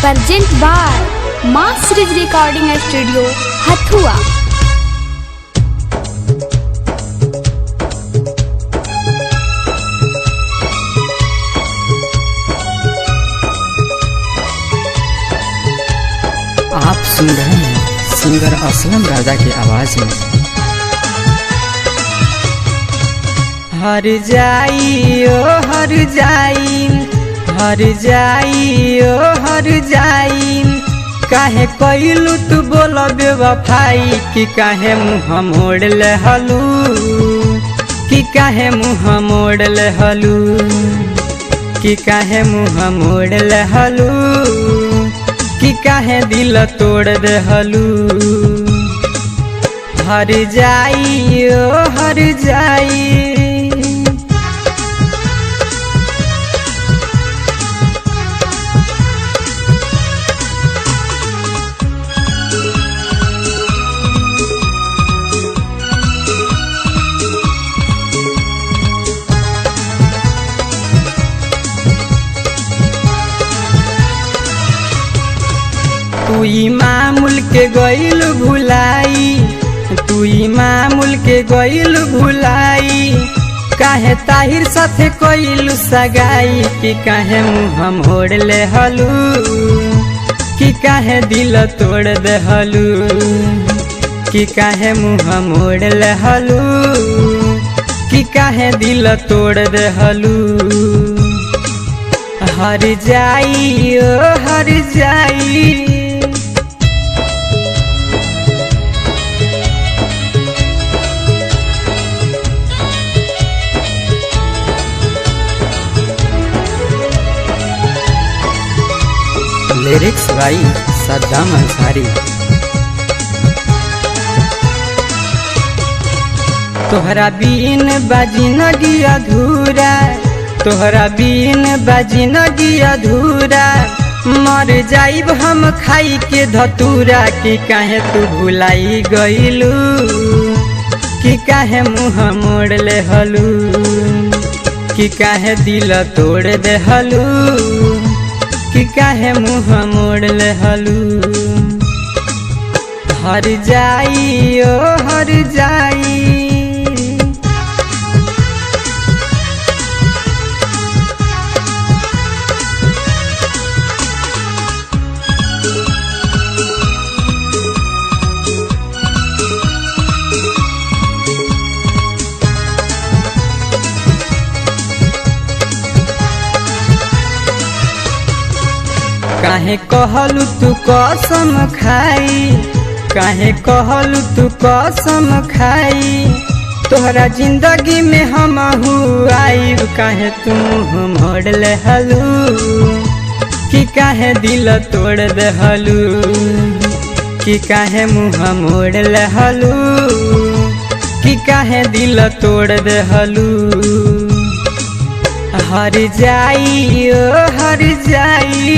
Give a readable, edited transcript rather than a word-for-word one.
Present by Mass Series Recording Studio, Hathua। आप सुन रहे हैं सिंगर असलम राजा की आवाज में। हर जाई ओ हर जाई, हर जाई ओ हर जाई, काहे कइलू तू बोल बेवफाई, कि काहे मुँह मोड़ ले हलू, कि काहे मुँह मोड़ ले हलू, कि काहे मुँह मोड़ ले हलू, कि काहे दिल तोड़ दे हलू। हर जाई ओ हर जाई, तू मामूल के गइल भुलाई, तू मामूल के गइल भुलाई, काहे ताहिर साथे कइल सगाई, कि काहे मुँह मोड़ ले हलू, कि काहे दिल तोड़ दे हलू, कि काहे मुँह मोड़ ले हलू, कि काहे दिल तोड़ दे हलू। हर जाई ओ हर जाई, लिरिक्स भाई सद्दाम अंसारी। तोहरा बीन बाजी नगी अधूरा, तोहरा बीन बाजी नगी अधूरा, मर जाइब हम खाई के धतूरा, कि काहे तू भुलाई गइलू, कि काहे मुँह मोड़ ले हलू, कि काहे दिल तोड़ दे हलू, कि काहे मुँह मोड़ ले हलू। हर जाई ओ हर जाई, काहे कहलू तू कसम खाई, काहे कहलू तू कसम खाई, तोहरा जिंदगी में हम आई, काहे तू मुँह मोड़ ले हलू, कि काहे दिल तोड़ दे हलू, कि काहे मुँह मोड़ ले हलू, कि काहे दिल तोड़ दे हलू। हर जाई ओ हर जाई,